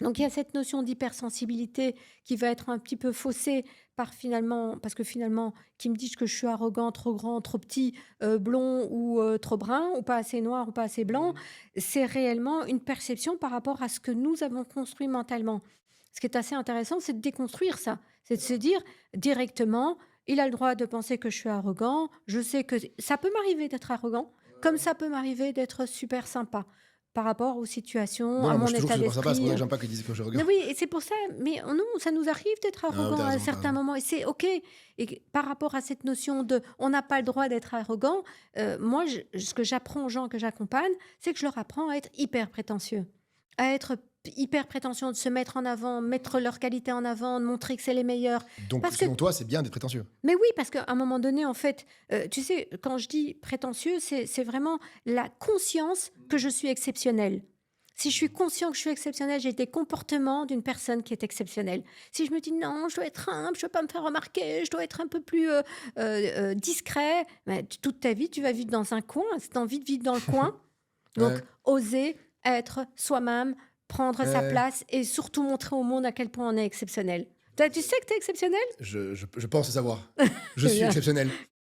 Donc il y a cette notion d'hypersensibilité qui va être un petit peu faussée par finalement parce que finalement, qui me disent que je suis arrogant, trop grand, trop petit, blond ou trop brun ou pas assez noir ou pas assez blanc, c'est réellement une perception par rapport à ce que nous avons construit mentalement. Ce qui est assez intéressant, c'est de déconstruire ça. C'est de se dire directement: «Il a le droit de penser que je suis arrogant, je sais que» ça peut m'arriver d'être arrogant, comme ça peut m'arriver d'être super sympa par rapport aux situations, Non, à non, moi, mon je suis toujours état super sympa, c'est pour ça d'esprit. que j'aime pas qu'ils disent que je suis arrogant. Mais oui, et c'est pour ça, mais nous, ça nous arrive d'être Ah oui, arrogant à tu as certains raison. moments et c'est OK. Et par rapport à cette notion de on n'a pas le droit d'être arrogant, moi, ce que j'apprends aux gens que j'accompagne, c'est que je leur apprends à être hyper prétentieux, à être hyper prétentieux, de se mettre en avant, mettre leurs qualités en avant, de montrer que c'est les meilleurs. Donc Parce que selon toi, c'est bien d'être prétentieux? mais oui, parce qu'à un moment donné, en fait, tu sais, quand je dis prétentieux, c'est vraiment la conscience que je suis exceptionnelle. Si je suis conscient que je suis exceptionnelle, j'ai des comportements d'une personne qui est exceptionnelle. Si je me dis: «Non, je dois être humble, je ne veux pas me faire remarquer, je dois être un peu plus, discret», bah, toute ta vie, tu vas vivre dans un coin, si tu as envie de vivre dans le coin. Donc Ouais, oser être soi-même, prendre sa ouais, place et surtout montrer au monde à quel point on est exceptionnel. Toi, tu sais que tu es exceptionnel? je pense le savoir. Je suis exceptionnel.